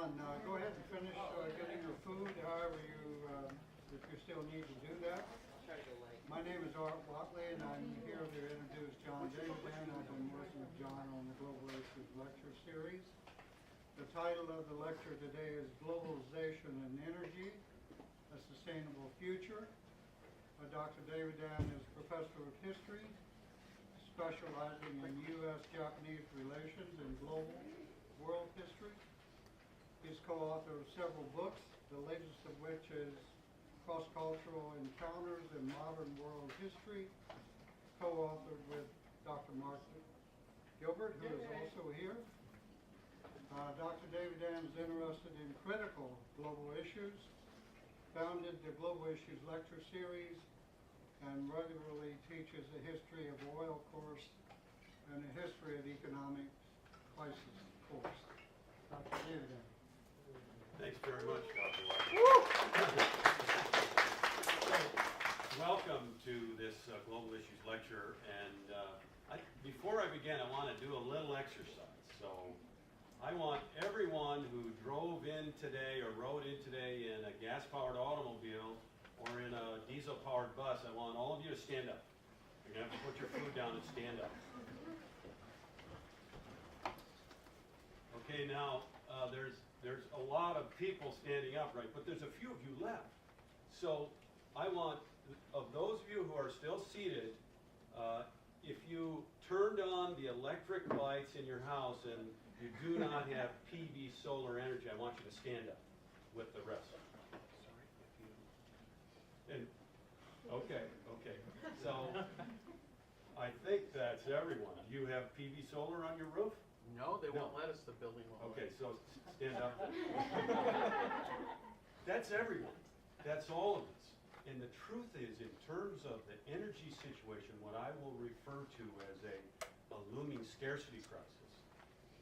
on. Go ahead and finish getting your food, however if you still need to do that. My name is Art Watley, and I'm here to introduce John Davidann. I've been working with John on the Globalization lecture series. The title of the lecture today is Globalization and Energy, a Sustainable Future. Dr. Davidann is Professor of History, specializing in U.S.-Japanese relations and global world history. He's co-author of several books, the latest of which is Cross-Cultural Encounters in Modern World History, co-authored with Dr. Mark Gilbert, who is also here. Dr. Davidann is interested in critical global issues, founded the Global Issues Lecture Series, and regularly teaches a history of oil course and a history of economic crisis course. Dr. Davidann. Thanks very much, Dr. Watley. Welcome to this Global Issues lecture. And before I begin, I want to do a little exercise. So I want everyone who drove in today or rode in today in a gas-powered automobile or in a diesel-powered bus, I want all of you to stand up. You're going to have to put your food down and stand up. Okay, now there's a lot of people standing up, right? But there's a few of you left. So I want, of those of you who are still seated, if you turned on the electric lights in your house and you do not have PV solar energy, I want you to stand up with the rest. And, okay. So I think that's everyone. Do you have PV solar on your roof? No, they won't let us. The building won't. Okay, so stand up. That's everyone. That's all of us. And the truth is, in terms of the energy situation, what I will refer to as a looming scarcity crisis,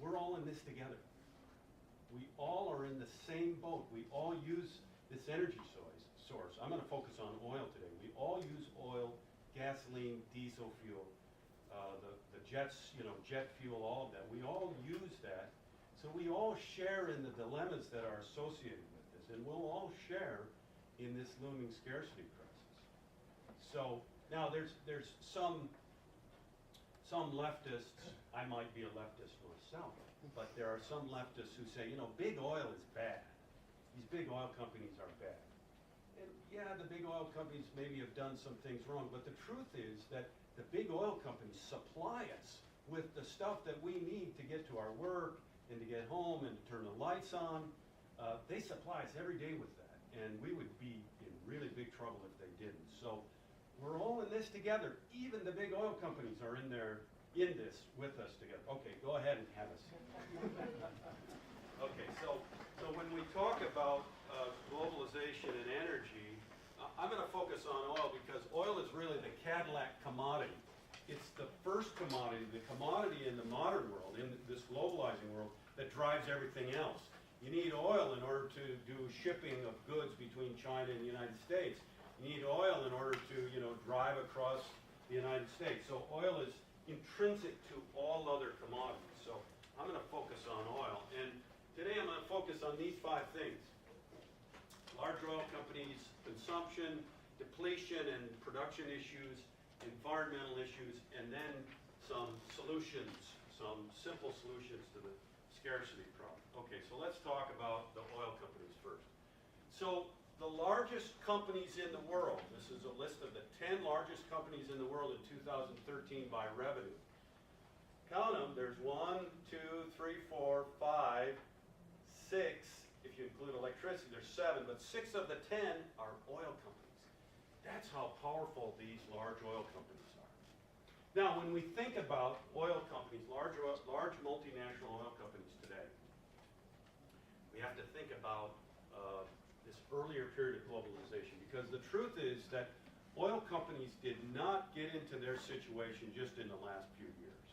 we're all in this together. We all are in the same boat. We all use this energy source. I'm going to focus on oil today. We all use oil, gasoline, diesel fuel, the jets, jet fuel, all of that. We all use that. So we all share in the dilemmas that are associated with this, and we'll all share in this looming scarcity crisis. So now there's some leftists, I might be a leftist myself, but there are some leftists who say, big oil is bad. These big oil companies are bad. And yeah, the big oil companies maybe have done some things wrong, but the truth is that the big oil companies supply us with the stuff that we need to get to our work and to get home and to turn the lights on. They supply us every day with that, and we would be in really big trouble if they didn't. So we're all in this together. Even the big oil companies are in this with us together. Okay, go ahead and have a seat. Okay, so when we talk about globalization and energy, I'm going to focus on oil because oil is really the Cadillac commodity. It's the first commodity, the commodity in the modern world, in this globalizing world, that drives everything else. You need oil in order to do shipping of goods between China and the United States. You need oil in order to, drive across the United States. So oil is intrinsic to all other commodities. So I'm going to focus on oil. And today I'm going to focus on these 5 things. Large oil companies, consumption, depletion and production issues, environmental issues, and then some solutions, some simple solutions to the scarcity problem. Okay, so let's talk about the oil companies first. So the largest companies in the world, this is a list of the 10 largest companies in the world in 2013 by revenue. Count them, there's 1, 2, 3, 4, 5, 6, if you include electricity, there's 7, but 6 of the 10 are oil companies. That's how powerful these large oil companies are. Now, when we think about oil companies, large multinational oil companies today, we have to think about this earlier period of globalization, because the truth is that oil companies did not get into their situation just in the last few years.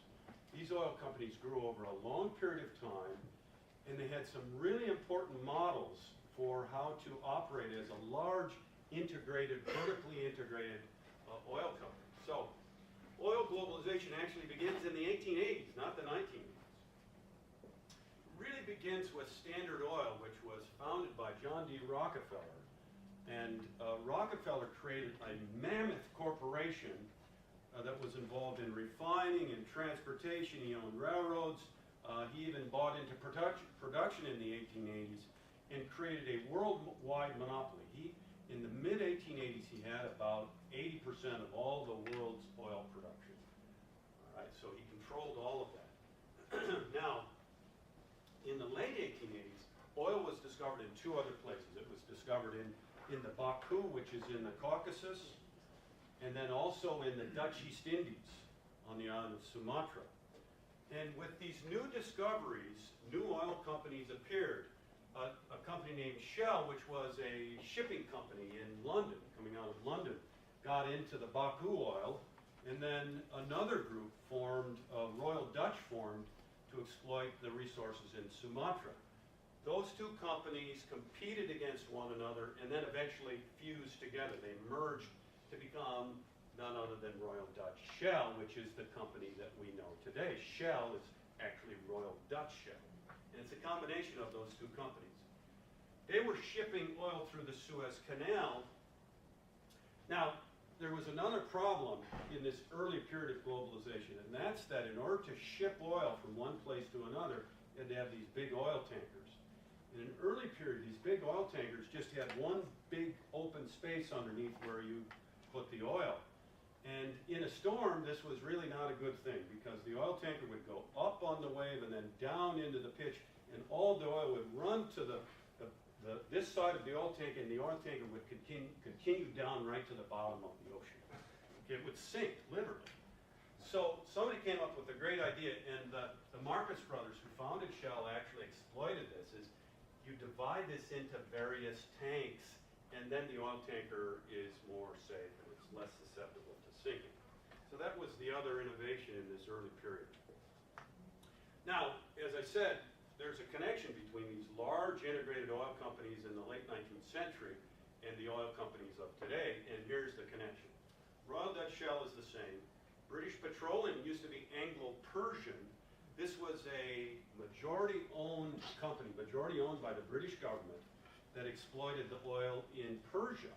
These oil companies grew over a long period of time, and they had some really important models for how to operate as a large, vertically integrated oil company. So, oil globalization actually begins in the 1880s, not the 1980s. Really begins with Standard Oil, which was founded by John D. Rockefeller. And Rockefeller created a mammoth corporation that was involved in refining and transportation. He owned railroads. He even bought into production in the 1880s and created a worldwide monopoly. In the mid-1880s, he had about 80% of all the world's oil production. All right, so he controlled all of that. Now, in the late 1880s, oil was discovered in two other places. It was discovered in the Baku, which is in the Caucasus, and then also in the Dutch East Indies on the island of Sumatra. And with these new discoveries, new oil companies appeared. A company named Shell, which was a shipping company in London, coming out of London, got into the Baku oil, and then another group formed, Royal Dutch formed, to exploit the resources in Sumatra. Those two companies competed against one another and then eventually fused together. They merged to become none other than Royal Dutch Shell, which is the company that we know today. Shell is actually Royal Dutch Shell. And it's a combination of those two companies. They were shipping oil through the Suez Canal. Now, there was another problem in this early period of globalization, and that's that in order to ship oil from one place to another, you had to have these big oil tankers. In an early period, these big oil tankers just had one big open space underneath where you put the oil. And in a storm, this was really not a good thing because the oil tanker would go up on the wave and then down into the pitch, and all the oil would run to this side of the oil tank, and the oil tanker would continue down right to the bottom of the ocean. It would sink, literally. So somebody came up with a great idea, and the Marcus brothers who founded Shell actually exploited this, is you divide this into various tanks, and then the oil tanker is more safe and it's less susceptible to sinking. So that was the other innovation in this early period. Now, as I said, there's a connection between these large integrated oil companies in the late 19th century and the oil companies of today, and here's the connection. Royal Dutch Shell is the same. British Petroleum used to be Anglo-Persian. This was a majority-owned company, majority owned by the British government, that exploited the oil in Persia,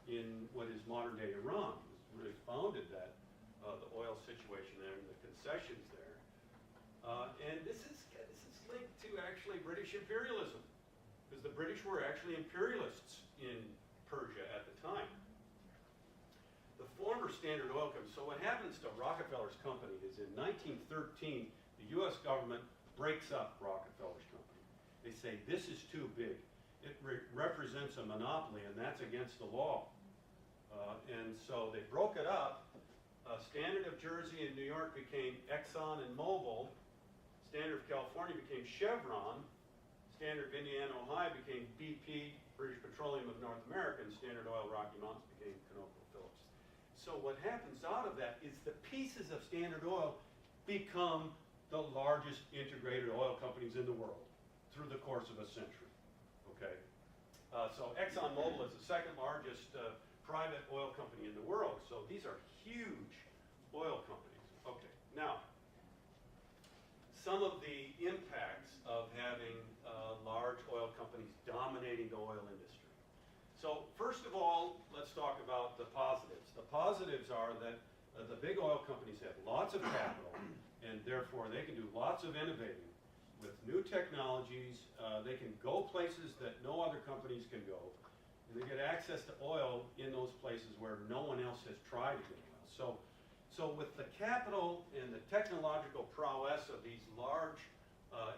in what is modern-day Iran. It was really founded that, the oil situation there and the concessions there. And this is linked to actually British imperialism, because the British were actually imperialists in Persia at the time. The former Standard Oil Company, so what happens to Rockefeller's company is in 1913, the U.S. government breaks up Rockefeller's company. They say, this is too big. It represents a monopoly, and that's against the law. And so they broke it up. Standard of Jersey and New York became Exxon and Mobil. Standard of California became Chevron. Standard of Indiana, Ohio became BP, British Petroleum of North America, and Standard Oil Rocky Mountains became ConocoPhillips. So what happens out of that is the pieces of Standard Oil become the largest integrated oil companies in the world through the course of a century. Okay? So ExxonMobil is the second largest private oil company in the world. So these are huge oil companies. Okay, now, some of the impacts of having large oil companies dominating the oil industry. So first of all, let's talk about the positives. The positives are that the big oil companies have lots of capital, and therefore they can do lots of innovating with new technologies. They can go places that no other companies can go, and they get access to oil in those places where no one else has tried to get oil. So with the capital and the technological prowess of these large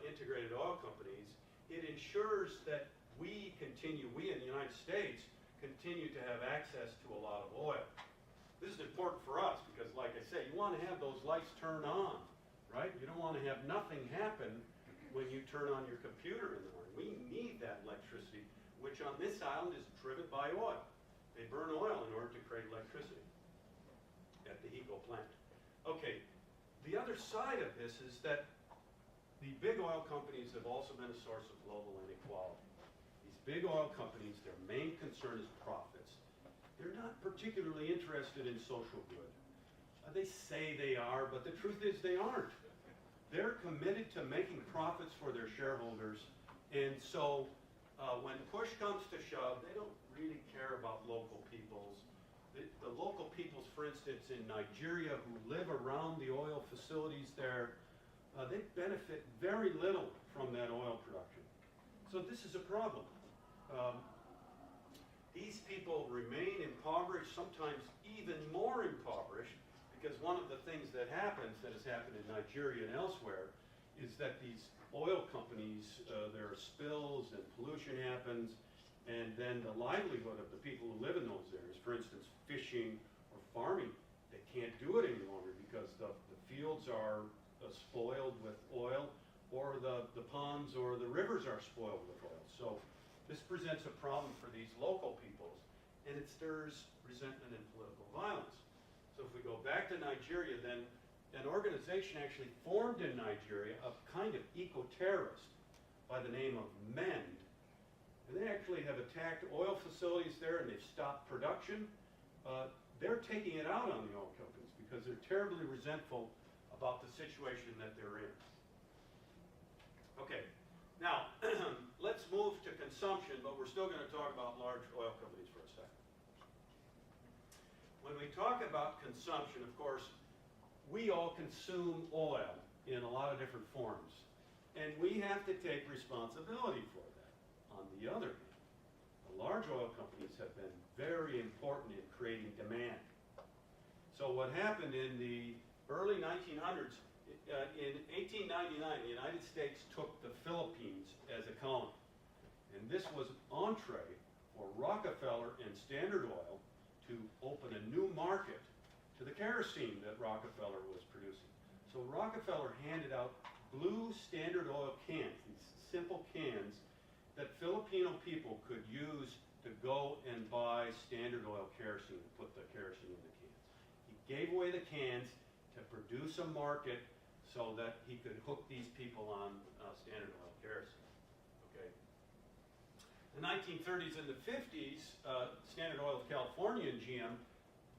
integrated oil companies, it ensures that we in the United States, continue to have access to a lot of oil. This is important for us because, like I say, you want to have those lights turn on, right? You don't want to have nothing happen when you turn on your computer in the morning. We need that electricity, which on this island is driven by oil. They burn oil in order to create electricity at the Eco plant. Okay, the other side of this is that the big oil companies have also been a source of global inequality. These big oil companies, their main concern is profits. They're not particularly interested in social good. They say they are, but the truth is they aren't. they're committed to making profits for their shareholders, and so when push comes to shove, they don't really care about local peoples. The local peoples, for instance, in Nigeria who live around the oil facilities there, they benefit very little from that oil production. So this is a problem. These people remain impoverished, sometimes even more impoverished, because one of the things that happens, that has happened in Nigeria and elsewhere, is that these oil companies, there are spills and pollution happens, and then the livelihood of the people who live in those areas, for instance, fishing or farming, they can't do it any longer because the fields are spoiled with oil, or the ponds or the rivers are spoiled with oil. So this presents a problem for these local peoples, and it stirs resentment and political violence. So if we go back to Nigeria, then an organization actually formed in Nigeria, a kind of eco-terrorist by the name of MEND, and they actually have attacked oil facilities there, and they've stopped production. They're taking it out on the oil companies because they're terribly resentful about the situation that they're in. Okay, now let's move to consumption, but we're still going to talk about large oil companies for a second. When we talk about consumption, of course, we all consume oil in a lot of different forms, and we have to take responsibility for that. On the other hand, the large oil companies have been very important in creating demand. So what happened in the early 1900s, in 1899, the United States took the Philippines as a colony. And this was an entree for Rockefeller and Standard Oil to open a new market to the kerosene that Rockefeller was producing. So Rockefeller handed out blue Standard Oil cans, these simple cans that Filipino people could use to go and buy Standard Oil kerosene and put the kerosene in the cans. He gave away the cans to produce a market so that he could hook these people on Standard Oil kerosene. Okay. The 1930s and the 50s, Standard Oil of California and GM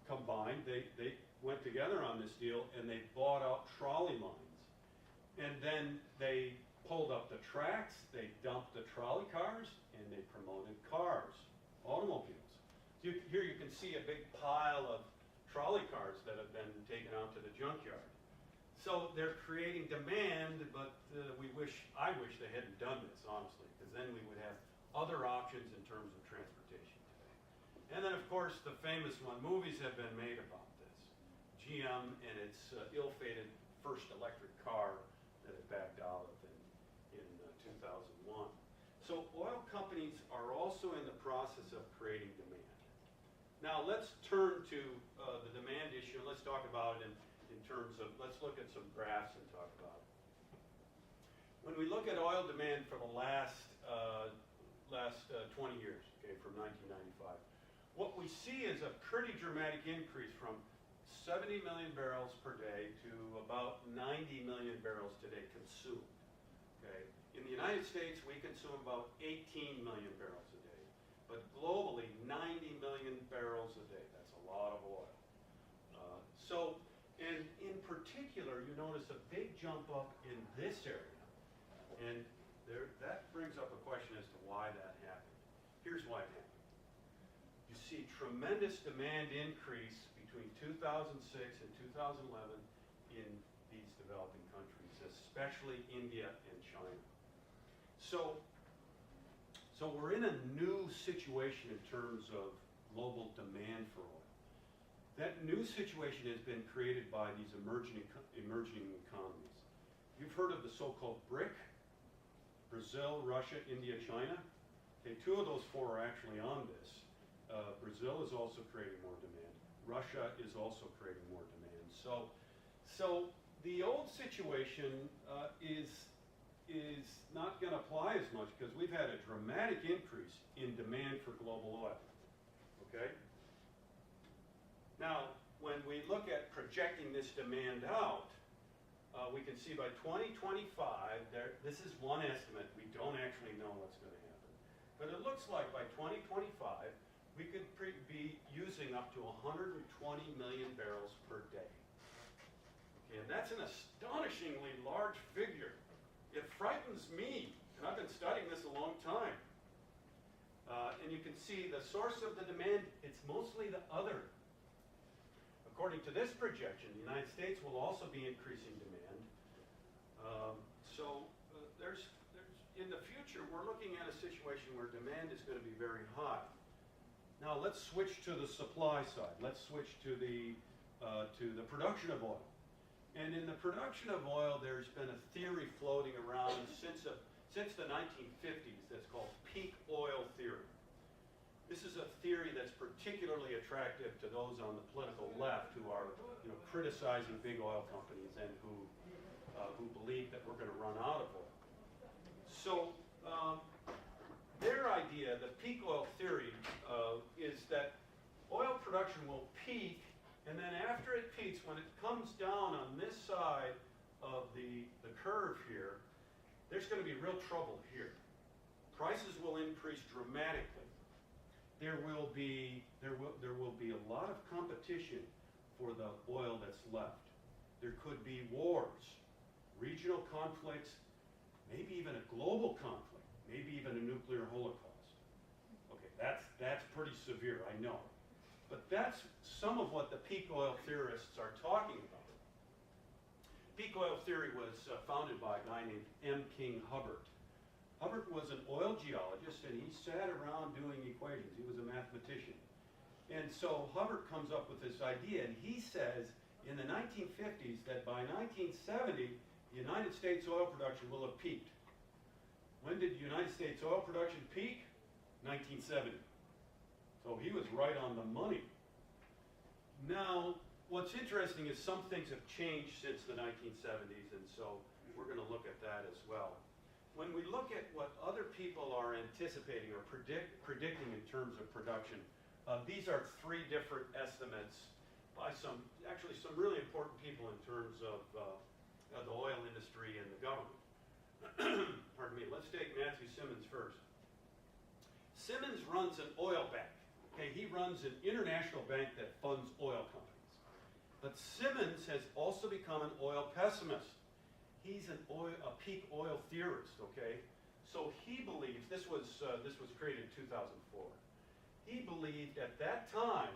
combined. They went together on this deal, and they bought out trolley lines. And then they pulled up the tracks, they dumped the trolley cars, and they promoted cars, automobiles. Here you can see a big pile of trolley cars that have been taken out to the junkyard. So they're creating demand, but I wish they hadn't done this, honestly, because then we would have other options in terms of transportation today. And then, of course, the famous one, movies have been made about this. GM and its ill-fated first electric car that it backed out of in 2001. So oil companies are also in the process of creating demand. Now let's turn to the demand issue, and let's talk about it in terms of, let's look at some graphs and talk about it. When we look at oil demand for the last 20 years, okay, from 1995, what we see is a pretty dramatic increase from 70 million barrels per day to about 90 million barrels today consumed. Okay? In the United States, we consume about 18 million barrels a day, but globally, 90 million barrels a day. That's a lot of oil. And in particular, you notice a big jump up in this area, and that brings up a question as to why that happened. Here's why it happened. You see tremendous demand increase between 2006 and 2011 in these developing countries, especially India and China. So we're in a new situation in terms of global demand for oil. That new situation has been created by these emerging economies. You've heard of the so-called BRIC, Brazil, Russia, India, China. Okay, 2 of those 4 are actually on this. Brazil is also creating more demand. Russia is also creating more demand. So the old situation is not going to apply as much because we've had a dramatic increase in demand for global oil. Okay? Now, when we look at projecting this demand out, we can see by 2025, this is one estimate. We don't actually know what's going to happen. But it looks like by 2025, we could be using up to 120 million barrels per day. Okay, and that's an astonishingly large figure. It frightens me, and I've been studying this a long time. And you can see the source of the demand, it's mostly the other. According to this projection, the United States will also be increasing demand. In the future, we're looking at a situation where demand is going to be very high. Now let's switch to the supply side. Let's switch to the production of oil. And in the production of oil, there's been a theory floating around since the 1950s that's called peak oil theory. This is a theory that's particularly attractive to those on the political left who are, criticizing big oil companies and who believe that we're going to run out of oil. So their idea, the peak oil theory, is that oil production will peak, and then after it peaks, when it comes down on this side of the curve here, there's going to be real trouble here. Prices will increase dramatically. There will be a lot of competition for the oil that's left. There could be wars, regional conflicts, maybe even a global conflict, maybe even a nuclear holocaust. Okay, that's pretty severe, I know. But that's some of what the peak oil theorists are talking about. Peak oil theory was founded by a guy named M. King Hubbert. Hubbert was an oil geologist, and he sat around doing equations. He was a mathematician. And so Hubbert comes up with this idea, and he says in the 1950s that by 1970, the United States oil production will have peaked. When did the United States oil production peak? 1970. So he was right on the money. Now, what's interesting is some things have changed since the 1970s, and so we're going to look at that as well. When we look at what other people are anticipating or predicting in terms of production, these are three different estimates by some really important people in terms of the oil industry and the government. Pardon me. Let's take Matthew Simmons first. Simmons runs an oil bank. Okay, he runs an international bank that funds oil companies. But Simmons has also become an oil pessimist. He's a peak oil theorist. Okay, so he believes this was created in 2004. He believed at that time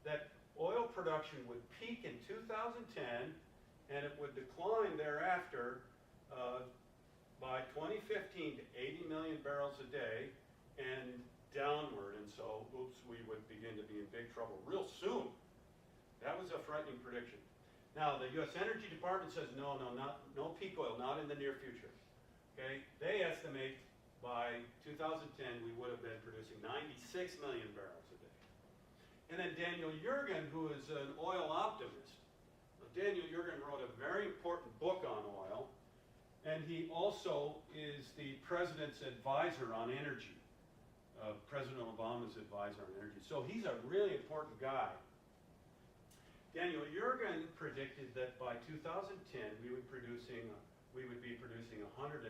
that oil production would peak in 2010 and it would decline thereafter by 2015 to 80 million barrels a day and downward, and so, we would begin to be in big trouble real soon. That was a frightening prediction. Now, the U.S. Energy Department says no peak oil, not in the near future. Okay, they estimate by 2010 we would have been producing 96 million barrels a day. And then Daniel Yergin, who is an oil optimist. Daniel Yergin wrote a very important book on oil, and he also is the president's advisor on energy. President Obama's advisor on energy. So he's a really important guy. Daniel Yergin predicted that by 2010 we would be producing 102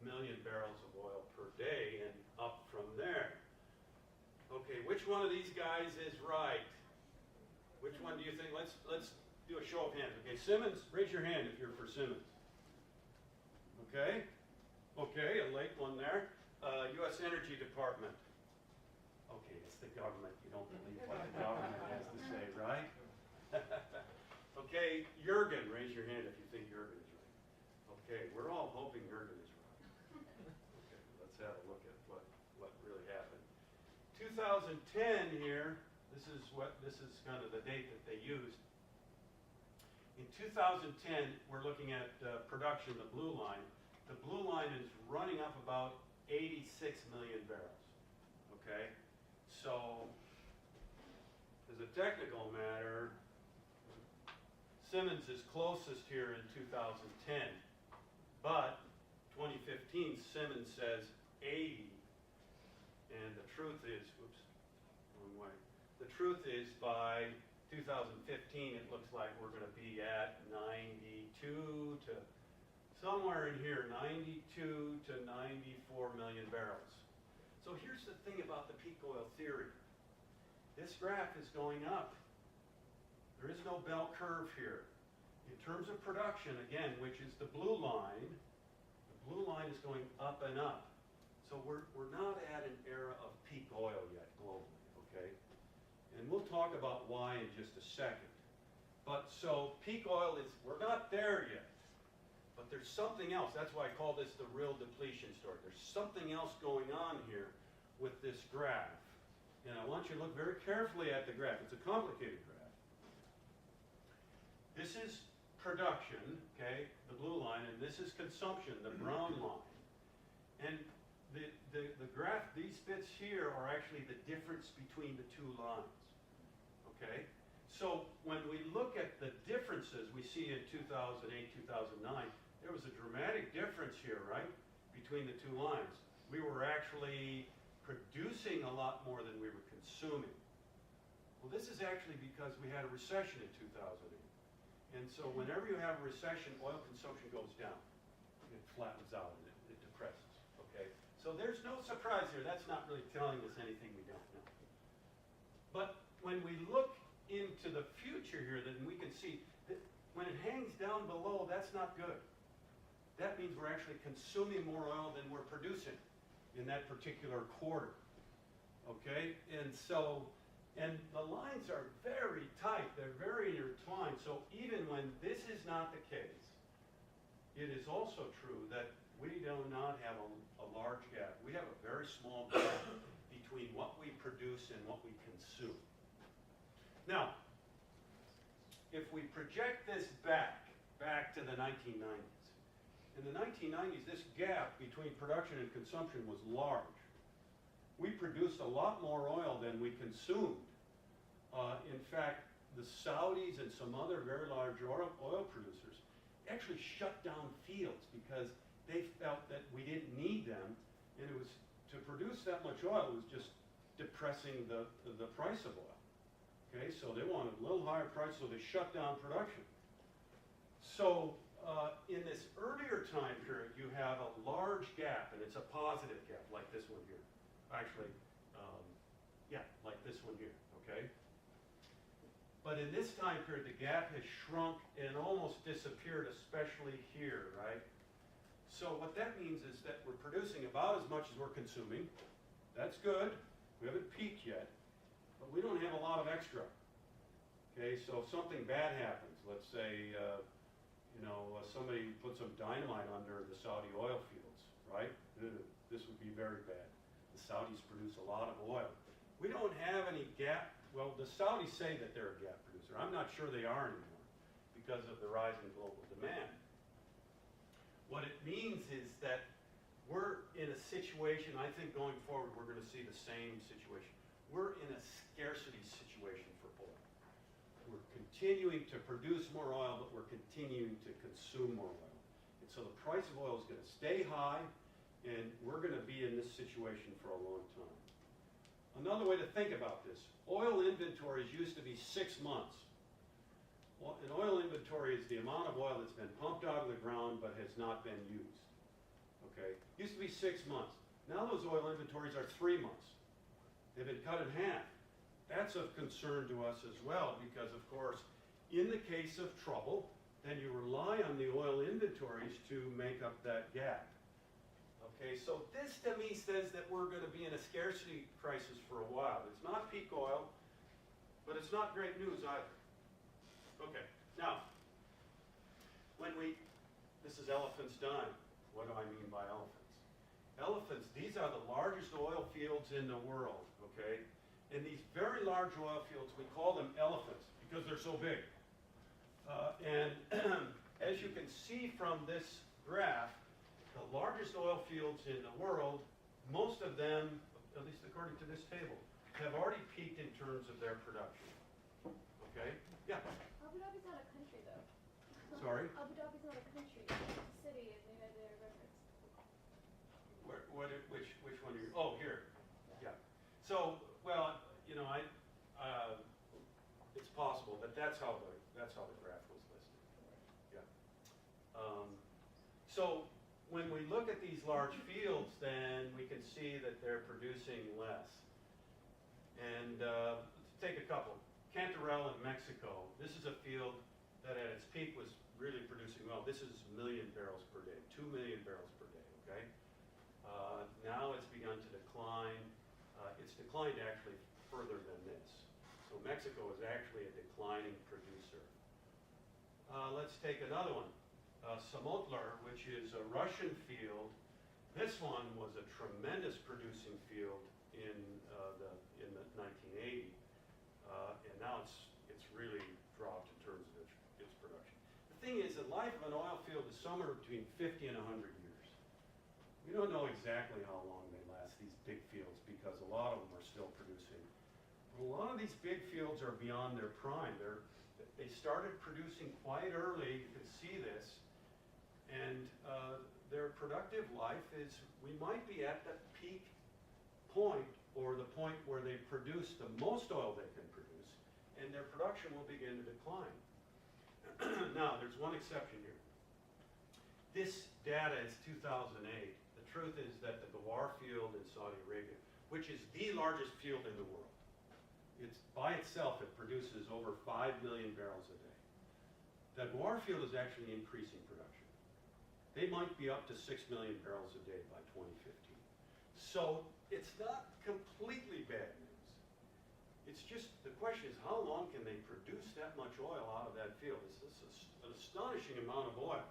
million barrels of oil per day and up from there. Okay, which one of these guys is right? Which one do you think? Let's do a show of hands. Okay, Simmons, raise your hand if you're for Simmons. Okay, a late one there. U.S. Energy Department. Okay, it's the government. You don't believe what the government has to say, right? Okay, Yergin, raise your hand if you think Yergin is right. Okay, we're all hoping Yergin is right. Okay, let's have a look at what really happened. 2010 here, this is kind of the date that they used. In 2010, we're looking at production, the blue line. The blue line is running up about 86 million barrels. Okay, so as a technical matter, Simmons is closest here in 2010, but 2015 Simmons says 80, and the truth is, wrong way. The truth is by 2015 it looks like we're going to be at 92 to somewhere in here, 92 to 94 million barrels. So here's the thing about the peak oil theory. This graph is going up. There is no bell curve here. In terms of production, again, which is the blue line is going up and up. So we're not at an era of peak oil yet globally, okay? And we'll talk about why in just a second. But so peak oil is, we're not there yet. But there's something else. That's why I call this the real depletion story. There's something else going on here with this graph. And I want you to look very carefully at the graph. It's a complicated graph. This is production, okay, the blue line, and this is consumption, the brown line. And the graph, these bits here are actually the difference between the two lines, okay? So when we look at the differences we see in 2008, 2009, there was a dramatic difference here, right, between the two lines. We were actually producing a lot more than we were consuming. Well, this is actually because we had a recession in 2008. And so whenever you have a recession, oil consumption goes down. It flattens out and it depresses, okay? So there's no surprise here. That's not really telling us anything we don't know. But when we look into the future here, then we can see that when it hangs down below, that's not good. That means we're actually consuming more oil than we're producing in that particular quarter, okay? And so, and the lines are very tight, they're very intertwined, so even when this is not the case, it is also true that we do not have a large gap. We have a very small gap between what we produce and what we consume. Now, if we project this back to the 1990s, in the 1990s, this gap between production and consumption was large. We produced a lot more oil than we consumed. In fact, the Saudis and some other very large oil producers actually shut down fields because they felt that we didn't need them, and it was to produce that much oil was just depressing the price of oil. Okay, so they wanted a little higher price, so they shut down production. So in this earlier time period, you have a large gap, and it's a positive gap, like this one here. Actually, yeah, like this one here, okay? But in this time period, the gap has shrunk and almost disappeared, especially here, right? So what that means is that we're producing about as much as we're consuming. That's good. We haven't peaked yet, but we don't have a lot of extra. Okay, so if something bad happens, let's say, somebody put some dynamite under the Saudi oil fields, right? This would be very bad. The Saudis produce a lot of oil. We don't have any gap. Well, the Saudis say that they're a gap producer. I'm not sure they are anymore because of the rise in global demand. What it means is that we're in a situation, I think going forward, we're going to see the same situation. We're in a scarcity situation for oil. We're continuing to produce more oil, but we're continuing to consume more oil. And so the price of oil is going to stay high, and we're going to be in this situation for a long time. Another way to think about this, oil inventories used to be 6 months. Well, an oil inventory is the amount of oil that's been pumped out of the ground but has not been used. Okay? Used to be 6 months. Now those oil inventories are 3 months. They've been cut in half. That's of concern to us as well because, of course, in the case of trouble, then you rely on the oil inventories to make up that gap. Okay, so this to me says that we're going to be in a scarcity crisis for a while. It's not peak oil, but it's not great news either. Okay, now, this is elephants dying. What do I mean by elephants? Elephants, these are the largest oil fields in the world, okay? And these very large oil fields, we call them elephants because they're so big. And as you can see from this graph, the largest oil fields in the world, most of them, at least according to this table, have already peaked in terms of their production. Okay? Yeah? Abu Dhabi's not a country, though. Sorry? Abu Dhabi's not a country. It's a city in the United Arab Emirates. Which one are you? Oh, here. Yeah. So, well, it's possible, but that's how the graph was listed. Yeah. So when we look at these large fields, then we can see that they're producing less. And let's take a couple. Cantarell in Mexico, this is a field that at its peak was really producing well. This is 1 million barrels per day, 2 million barrels per day, okay? Now it's begun to decline. It's declined actually further than this. So Mexico is actually a declining producer. Let's take another one. Samotlar, which is a Russian field. This one was a tremendous producing field in the 1980s, and now it's really dropped in terms of its production. The thing is, the life of an oil field is somewhere between 50 and 100 years. We don't know exactly how long they last, these big fields, because a lot of them are still producing. But a lot of these big fields are beyond their prime. They started producing quite early. You can see this. And their productive life is, we might be at the peak point, or the point where they produce the most oil they can produce, and their production will begin to decline. Now, there's one exception here. This data is 2008. The truth is that the Ghawar field in Saudi Arabia, which is the largest field in the world, it's by itself, it produces over 5 million barrels a day. The Ghawar field is actually increasing production. They might be up to 6 million barrels a day by 2015. So it's not completely bad news. It's just, the question is, how long can they produce that much oil out of that field? It's an astonishing amount of oil.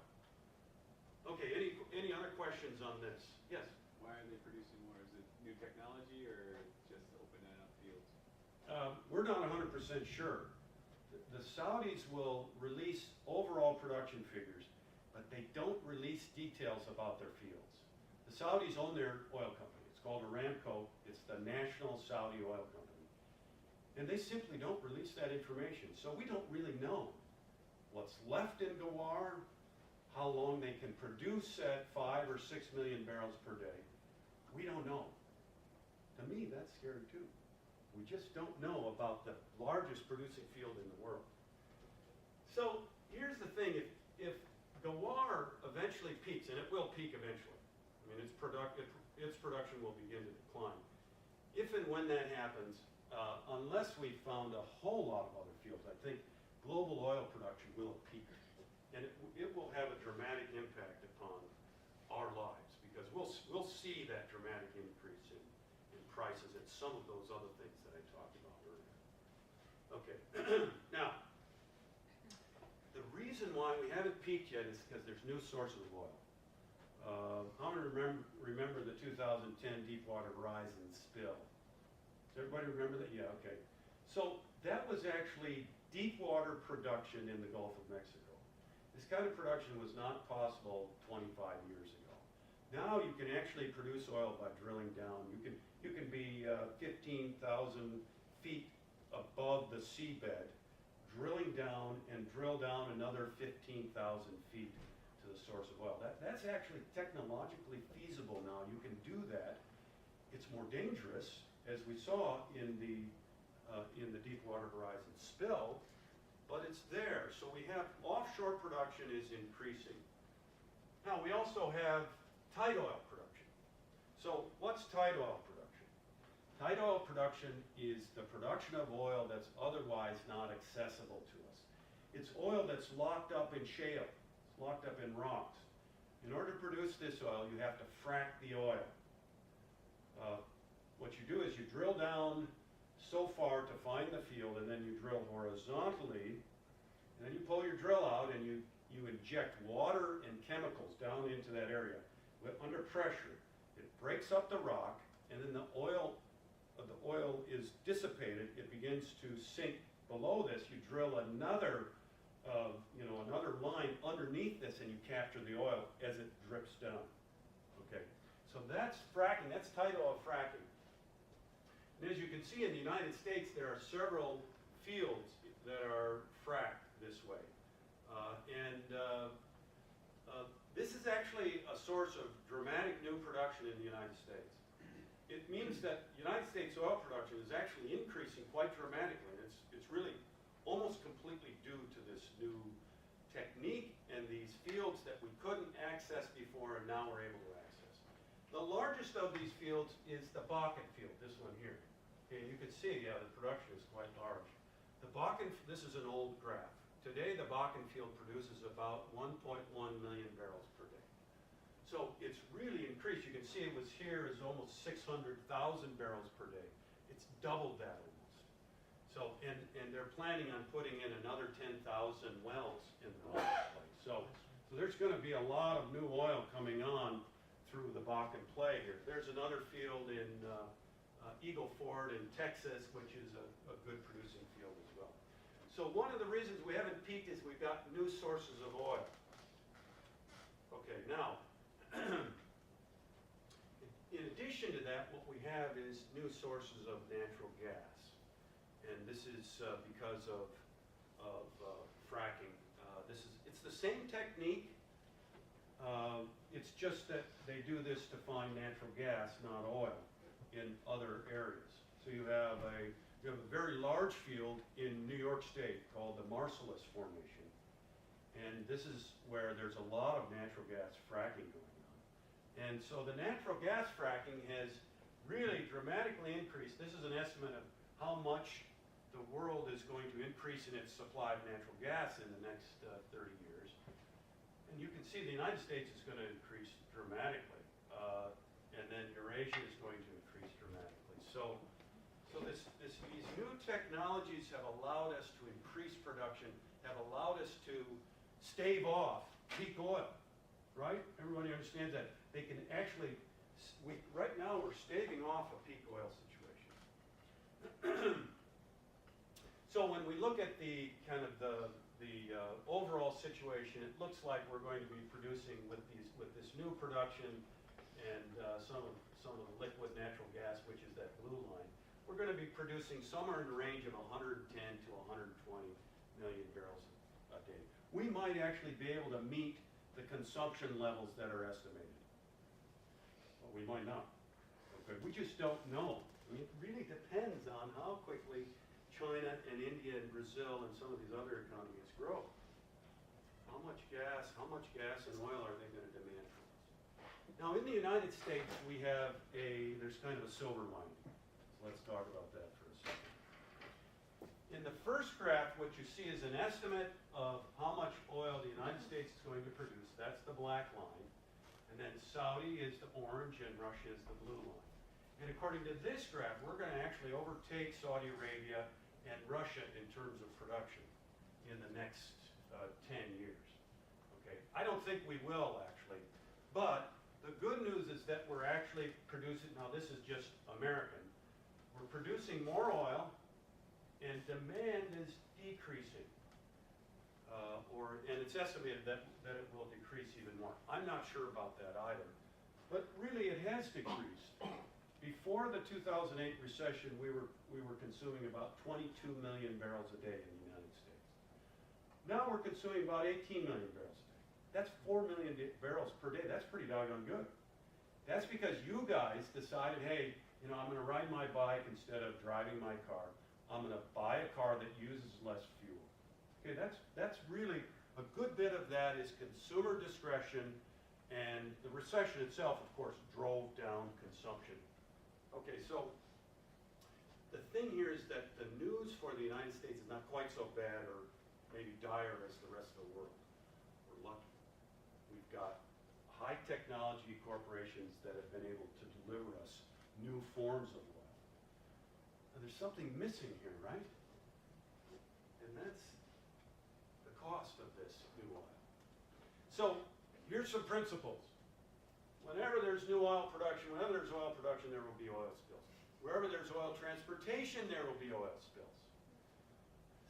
Okay, any other questions on this? Yes? Why are they producing more? Is it new technology or just opening up fields? We're not 100% sure. The Saudis will release overall production figures, but they don't release details about their fields. The Saudis own their oil company. It's called Aramco. It's the National Saudi Oil Company. And they simply don't release that information. So we don't really know what's left in Ghawar, how long they can produce at 5 or 6 million barrels per day. We don't know. To me, that's scary too. We just don't know about the largest producing field in the world. So here's the thing, if Ghawar eventually peaks, and it will peak eventually, I mean, its production will begin to decline. If and when that happens, unless we found a whole lot of other fields, I think global oil production will have peaked. And it will have a dramatic impact upon our lives, because we'll see that dramatic increase in prices and some of those other things that I talked about earlier. Okay, now, the reason why we haven't peaked yet is because there's new sources of oil. How many remember the 2010 Deepwater Horizon spill? Does everybody remember that? Yeah, okay. So that was actually deep water production in the Gulf of Mexico. This kind of production was not possible 25 years ago. Now you can actually produce oil by drilling down. You can be 15,000 feet above the seabed, drilling down and drill down another 15,000 feet to the source of oil. That's actually technologically feasible now. You can do that. It's more dangerous, as we saw in the Deepwater Horizon spill, but it's there. So we have offshore production is increasing. Now we also have tight oil production. So what's tight oil production? Tight oil production is the production of oil that's otherwise not accessible to us. It's oil that's locked up in shale, it's locked up in rocks. In order to produce this oil, you have to frack the oil. What you do is you drill down so far to find the field, and then you drill horizontally, and then you pull your drill out and you inject water and chemicals down into that area under pressure. It breaks up the rock, and then the oil is dissipated. It begins to sink below this. You drill another line underneath this, and you capture the oil as it drips down. Okay, so that's fracking. That's tight oil fracking. And as you can see, in the United States, there are several fields that are fracked this way. This is actually a source of dramatic new production in the United States. It means that United States oil production is actually increasing quite dramatically. It's really almost completely due to this new technique and these fields that we couldn't access before and now we're able to access. The largest of these fields is the Bakken field, this one here. Okay, you can see, yeah, the production is quite large. The Bakken, this is an old graph. Today, the Bakken field produces about 1.1 million barrels per day. So it's really increased. You can see it was here is almost 600,000 barrels per day. It's doubled that almost. So, and they're planning on putting in another 10,000 wells in the place. So there's going to be a lot of new oil coming on through the Bakken play here. There's another field in Eagle Ford in Texas, which is a good producing field as well. So one of the reasons we haven't peaked is we've got new sources of oil. Okay, now, in addition to that, what we have is new sources of natural gas. And this is because of fracking. It's the same technique. It's just that they do this to find natural gas, not oil, in other areas. So you have a very large field in New York State called the Marcellus Formation. And this is where there's a lot of natural gas fracking going on. And so the natural gas fracking has really dramatically increased. This is an estimate of how much the world is going to increase in its supply of natural gas in the next 30 years. And you can see the United States is going to increase dramatically. And then Eurasia is going to increase dramatically. So these new technologies have allowed us to increase production, have allowed us to stave off peak oil, right? Everybody understands that. They can actually, right now we're staving off a peak oil situation. So when we look at the kind of the overall situation, it looks like we're going to be producing with this new production and some of the liquid natural gas, which is that blue line. We're going to be producing somewhere in the range of 110 to 120 million barrels a day. We might actually be able to meet the consumption levels that are estimated. But we might not. Okay. We just don't know. I mean, it really depends on how quickly China and India and Brazil and some of these other economies grow. How much gas and oil are they going to demand from us? Now, in the United States, we have there's kind of a silver lining. So let's talk about that for a second. In the first graph, what you see is an estimate of how much oil the United States is going to produce. That's the black line. And then Saudi is the orange and Russia is the blue line. And according to this graph, we're going to actually overtake Saudi Arabia and Russia in terms of production in the next 10 years. Okay, I don't think we will actually, but the good news is that we're actually producing, now this is just American, we're producing more oil and demand is decreasing. And it's estimated that it will decrease even more. I'm not sure about that either, but really it has decreased. Before the 2008 recession, we were consuming about 22 million barrels a day in the United States. Now we're consuming about 18 million barrels a day. That's 4 million barrels per day. That's pretty doggone good. That's because you guys decided, hey, I'm going to ride my bike instead of driving my car. I'm going to buy a car that uses less fuel. Okay, that's really a good bit of that is consumer discretion, and the recession itself, of course, drove down consumption. Okay, so the thing here is that the news for the United States is not quite so bad or maybe dire as the rest of the world. We're lucky. We've got high technology corporations that have been able to deliver us new forms of oil. And there's something missing here, right? And that's the cost of this new oil. So here's some principles. Whenever there's new oil production, there will be oil spills. Wherever there's oil transportation, there will be oil spills.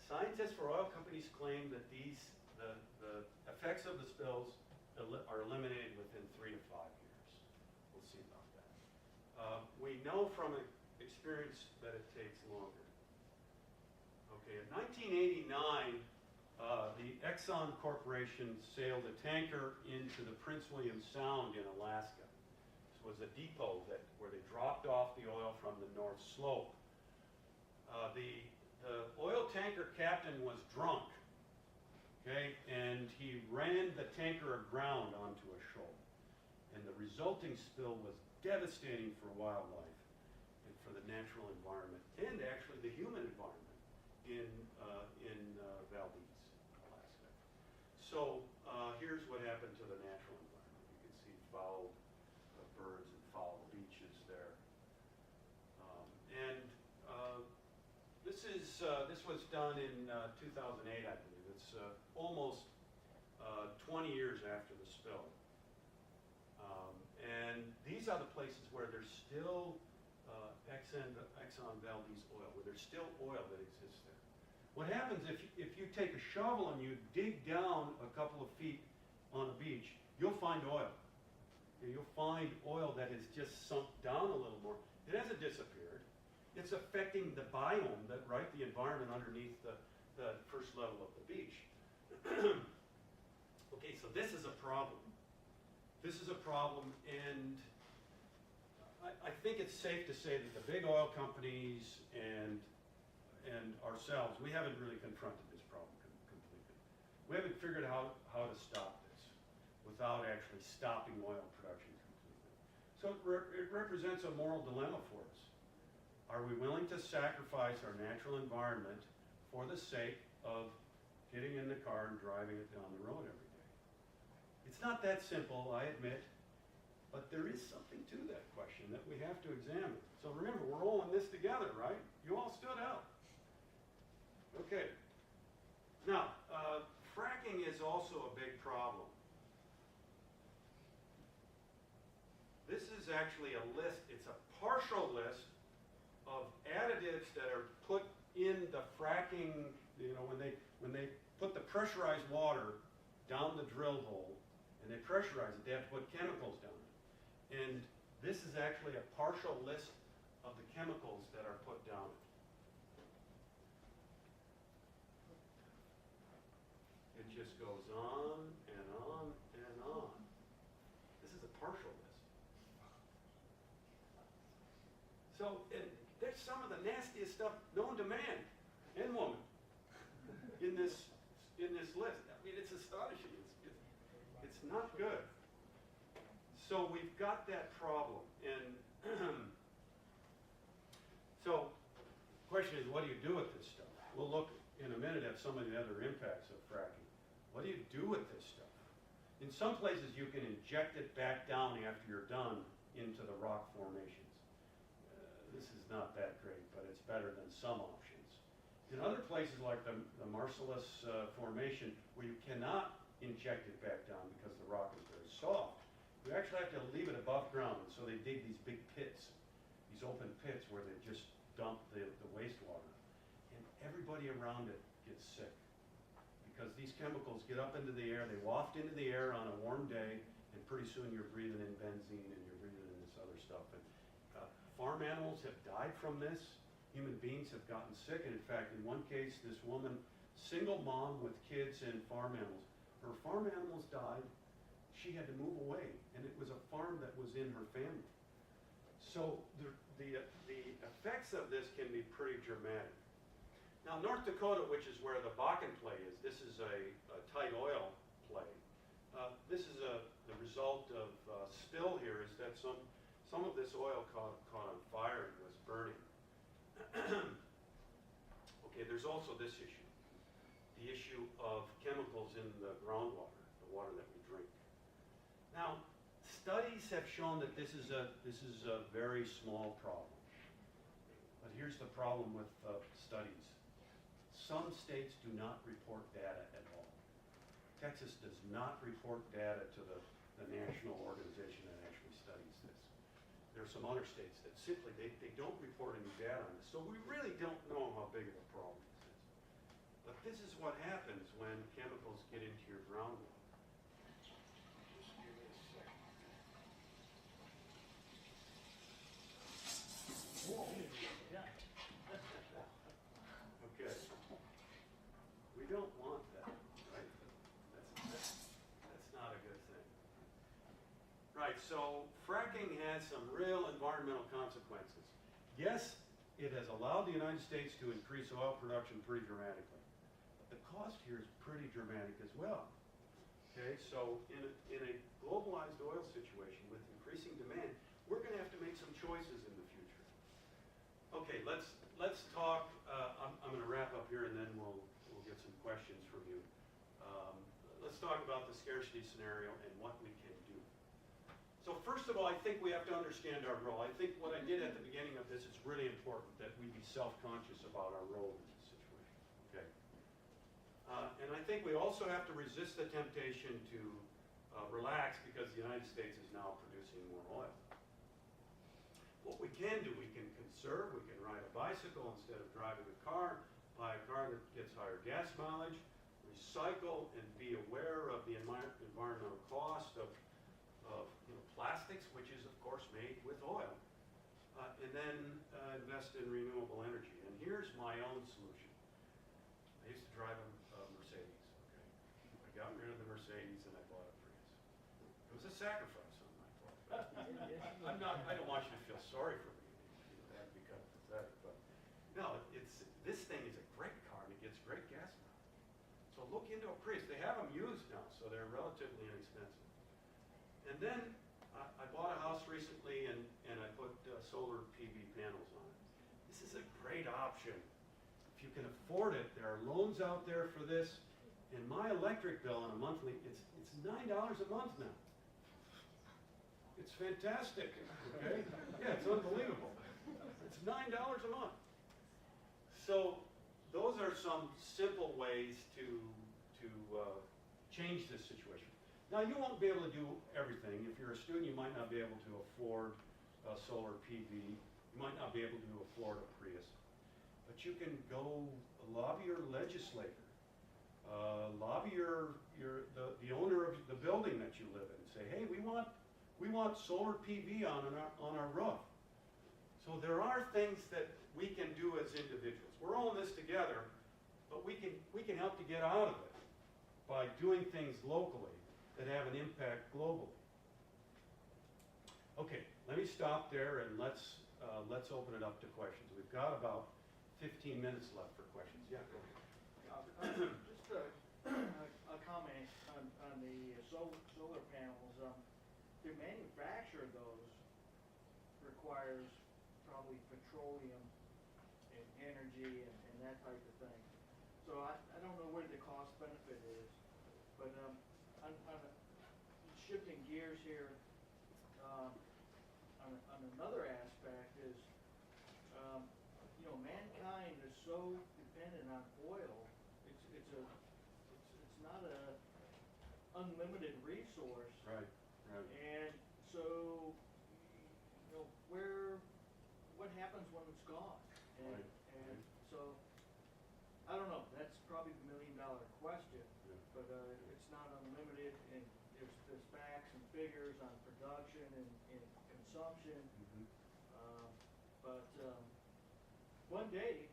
Scientists for oil companies claim that the effects of the spills are eliminated within 3 to 5 years. We'll see about that. We know from experience that it takes longer. Okay, in 1989, the Exxon Corporation sailed a tanker into the Prince William Sound in Alaska. This was a depot where they dropped off the oil from the North Slope. The oil tanker captain was drunk, okay, and he ran the tanker aground onto a shoal. And the resulting spill was devastating for wildlife and for the natural environment and actually the human environment. in Valdez, Alaska. So here's what happened to the natural environment. You can see foul birds and foul beaches there. This was done in 2008, I believe. It's almost 20 years after the spill. And these are the places where there's still Exxon Valdez oil, where there's still oil that exists there. What happens if you take a shovel and you dig down a couple of feet on a beach, you'll find oil. You'll find oil that has just sunk down a little more. It hasn't disappeared. It's affecting the biome, the environment underneath the first level of the beach. Okay, so this is a problem. This is a problem, and I think it's safe to say that the big oil companies and ourselves, we haven't really confronted this problem completely. We haven't figured out how to stop this without actually stopping oil production completely. So it represents a moral dilemma for us. Are we willing to sacrifice our natural environment for the sake of getting in the car and driving it down the road every day? It's not that simple, I admit, but there is something to that question that we have to examine. So remember, we're all in this together, right? You all stood up. Okay. Now, fracking is also a big problem. This is actually a list, it's a partial list of additives that are put in the fracking, when they put the pressurized water down the drill hole and they pressurize it, they have to put chemicals down it. And this is actually a partial list of the chemicals that are put down it. It just goes on and on and on. This is a partial list. So, and there's some of the nastiest stuff known to man and woman in this list. I mean, it's astonishing. It's not good. So we've got that problem, and so the question is, what do you do with this stuff? We'll look in a minute at some of the other impacts of fracking. What do you do with this stuff? In some places, you can inject it back down after you're done into the rock formations. This is not that great, but it's better than some options. In other places like the Marcellus Formation, where you cannot inject it back down because the rock is very soft, you actually have to leave it above ground, and so they dig these big pits, these open pits where they just dump the wastewater. And everybody around it gets sick because these chemicals get up into the air, they waft into the air on a warm day, and pretty soon you're breathing in benzene and you're breathing in this other stuff. And farm animals have died from this. Human beings have gotten sick. And in fact, in one case, this woman, single mom with kids and farm animals, her farm animals died. She had to move away, and it was a farm that was in her family. So the effects of this can be pretty dramatic. Now, North Dakota, which is where the Bakken play is, this is a tight oil play. This is the result of spill here is that some of this oil caught on fire and was burning. Okay, there's also this issue, the issue of chemicals in the groundwater, the water that we drink. Now, studies have shown that this is a very small problem. But here's the problem with studies. Some states do not report data at all. Texas does not report data to the national organization that actually studies this. There are some other states that simply, they don't report any data on this. So we really don't know how big of a problem this is. But this is what happens when chemicals get into your groundwater. Okay. We don't want that, right? That's not a good thing. Right, so fracking has some real environmental consequences. Yes, it has allowed the United States to increase oil production pretty dramatically. But the cost here is pretty dramatic as well. Okay, so in a globalized oil situation with increasing demand, we're going to have to make some choices in the future. Okay, let's talk. I'm going to wrap up here talk about the scarcity scenario and what we can do. So first of all, I think we have to understand our role. I think what I did at the beginning of this is really important, that we be self-conscious about our role in this situation, okay? And I think we also have to resist the temptation to relax because the United States is now producing more oil. What we can do, we can conserve, we can ride a bicycle instead of driving a car, buy a car that gets higher gas mileage, recycle and be aware of the environmental cost of plastics, which is of course made with oil, and then invest in renewable energy. And here's my own solution. I used to drive a Mercedes, okay? I got rid of the Mercedes and I bought a Prius. It was a sacrifice on my part. I don't want you to feel sorry for me. That'd be kind of pathetic, but no, this thing is a great car and it gets great gas mileage. So look into a Prius. They have them used now, so they're relatively inexpensive. And then I bought a house recently and I put solar PV panels on it. This is a great option. If you can afford it, there are loans out there for this. And my electric bill on a monthly, it's $9 a month now. It's fantastic, okay? Yeah, it's unbelievable. It's $9 a month. So those are some simple ways to change this situation. Now, you won't be able to do everything. If you're a student, you might not be able to afford solar PV. You might not be able to afford a Prius. But you can go lobby your legislator, lobby the owner of the building that you live in, and say, hey, we want solar PV on our roof. So there are things that we can do as individuals. We're all in this together, but we can help to get out of it by doing things locally that have an impact globally. Okay, let me stop there and let's open it up to questions. We've got about 15 minutes left for questions. Yeah, go ahead. Just a comment on the solar panels. To manufacture those requires probably petroleum and energy and that type of thing. So I don't know where the cost benefit is, but on shifting gears here, on another aspect is, mankind is so dependent on oil. It's not a unlimited resource. Right. And so, what happens when it's gone? And so, I don't know, that's probably the million-dollar question, Yeah. but it's not unlimited, and there's facts and figures on production and consumption. Mm-hmm. But one day,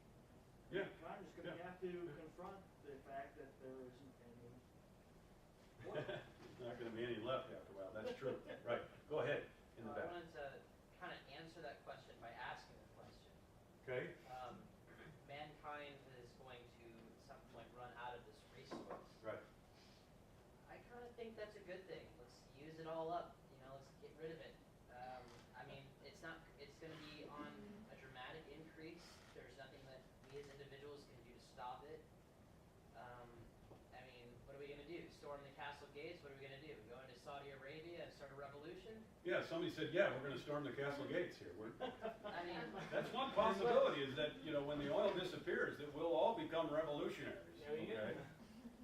Yeah. Congress is going to Yeah. have to confront the fact that there isn't any oil. There's not going to be any left after a while. That's true. Right. Go ahead in the I back. wanted to kind of answer that question by asking a question. Okay. Mankind is going to at some point run out of this resource. Right. I kind of think that's a good thing. Let's use it all up. Let's get rid of it. It's going to be on a dramatic increase. There's nothing that we as individuals can do to stop it. What are we going to do? Storm the castle gates? What are we going to do? Go into Saudi Arabia and start a revolution? Yeah, somebody said, yeah, we're going to storm the castle gates here. That's one Well, possibility is that, when the oil disappears, that we'll all become revolutionaries. Okay?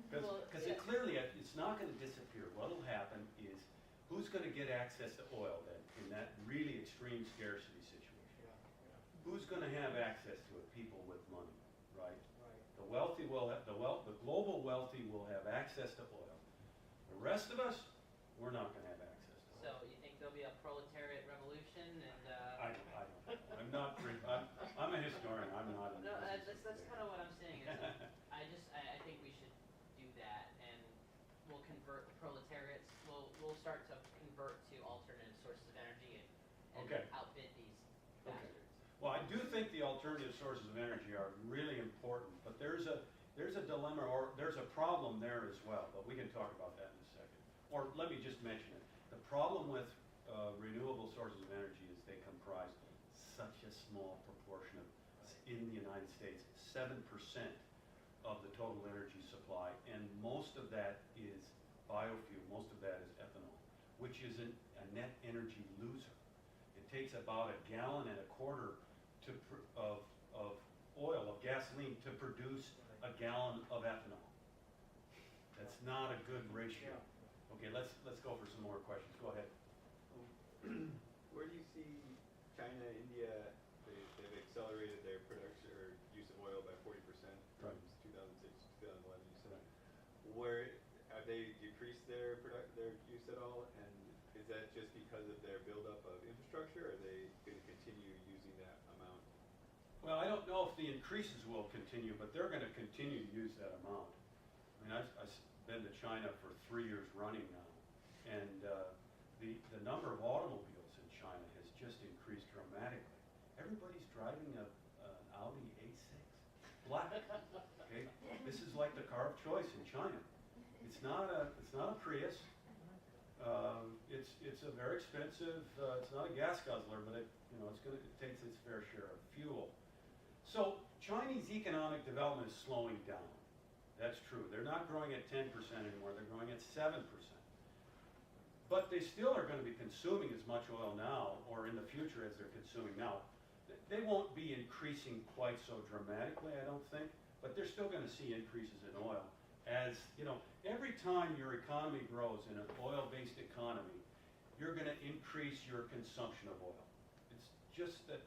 Because yeah. Clearly, it's not going to disappear. What will happen is who's going to get access to oil then in that really extreme scarcity situation? Who's going to have access to it? People with money, right? The wealthy will have, the global wealthy will have access to oil. The rest of us, we're not going to have access to oil. So you think there'll be a proletariat revolution and? I don't know. I'm not. I'm a historian. I'm not. No, that's kind of what I'm saying. I think we should do that, and we'll convert the proletariats. We'll start to convert to alternative sources of energy and Okay. outbid these bastards. Well, I do think the alternative sources of energy are really important, but there's a dilemma or there's a problem there as well. But we can talk about that in a second. Or let me just mention it. The problem with renewable sources of energy is they comprise such a small proportion of, in the United States, 7% of the total energy supply, and most of that is biofuel, most of that is ethanol, which is a net energy loser. It takes about 1.25 gallons of oil, of gasoline, to produce 1 gallon of ethanol. That's not a good ratio. Okay, let's go for some more questions. Go ahead. Where do you see China, India, they've accelerated their production or use of oil by 40% from Right. 2006 to 2011, you said. Right. Where, have they decreased their use at all? And is that just because of their buildup of infrastructure, or are they going to continue using that amount? Well, I don't know if the increases will continue, but they're going to continue to use that amount. I mean, I've been to China for 3 years running now, and the number of automobiles in China has just increased dramatically. Everybody's driving an Audi A6, black. Okay, this is like the car of choice in China. It's not a Prius. It's a very expensive. It's not a gas guzzler, but it takes its fair share of fuel. So Chinese economic development is slowing down. That's true. They're not growing at 10% anymore. They're growing at 7%. But they still are going to be consuming as much oil now, or in the future as they're consuming now. They won't be increasing quite so dramatically, I don't think, but they're still going to see increases in oil. As every time your economy grows in an oil-based economy, you're going to increase your consumption of oil. It's just that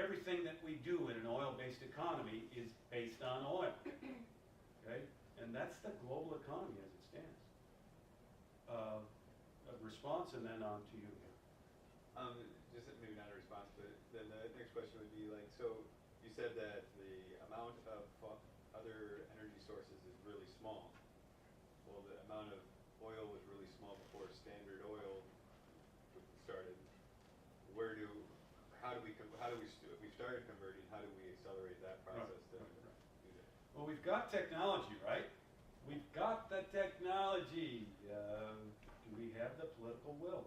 everything that we do in an oil-based economy is based on oil. Okay? And that's the global economy as it stands. A response, and then on to you here. Just maybe not a response, but then the next question would be like, so you said that the amount of other energy sources is really small. Well, the amount of oil was really small before Standard Oil started. If we started converting, how do we accelerate that process to do that? Well, we've got technology, right? We've got the technology. Do we have the political will?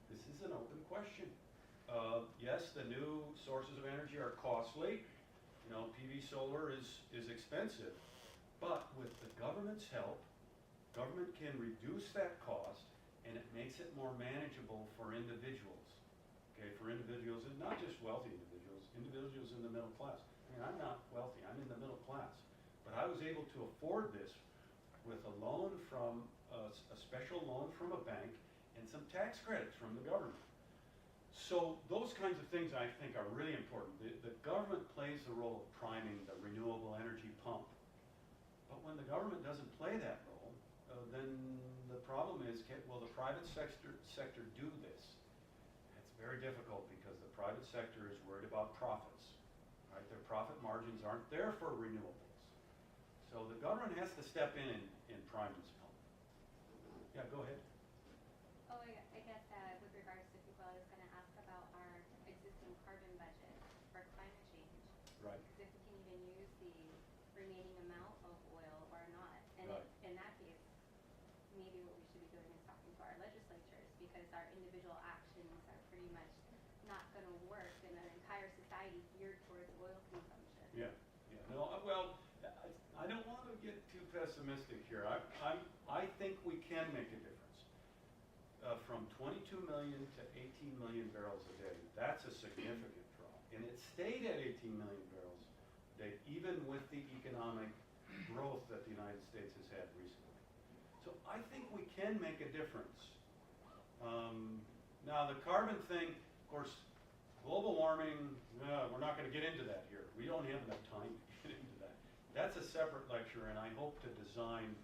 This is an open question. Yes, the new sources of energy are costly. PV solar is expensive. But with the government's help, government can reduce that cost, and it makes it more manageable for individuals. Okay, for individuals, and not just wealthy individuals, individuals in the middle class. I mean, I'm not wealthy, I'm in the middle class. But I was able to afford this with a loan from, a special loan from a bank and some tax credits from the government. So those kinds of things I think are really important. The government plays the role of priming the renewable energy pump. But when the government doesn't play that role, then the problem is, will the private sector do this? It's very difficult because the private sector is worried about profits. Right? Their profit margins aren't there for renewables. So the government has to step in and prime this pump. Yeah, go ahead. Oh, I guess with regards to people, I was going to ask about our existing carbon budget for climate change. Right. Because if we can even use the remaining amount of oil or not. And Right. in that case, maybe what we should be doing is talking to our legislatures, because our individual actions are pretty much not going to work in an entire society geared towards oil consumption. Yeah. No, well, I don't want to get too pessimistic here. I think we can make a difference. From 22 million to 18 million barrels a day, that's a significant drop. And it stayed at 18 million barrels a day, even with the economic growth that the United States has had recently. So I think we can make a difference. Now, the carbon thing, of course, global warming, we're not going to get into that here. We don't have enough time to get into that. That's a separate lecture, and I hope to design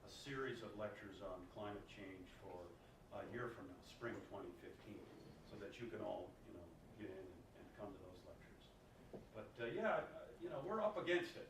a series of lectures on climate change for a year from now, spring 2015, so that you can all, get in and come to those lectures. But yeah, we're up against it.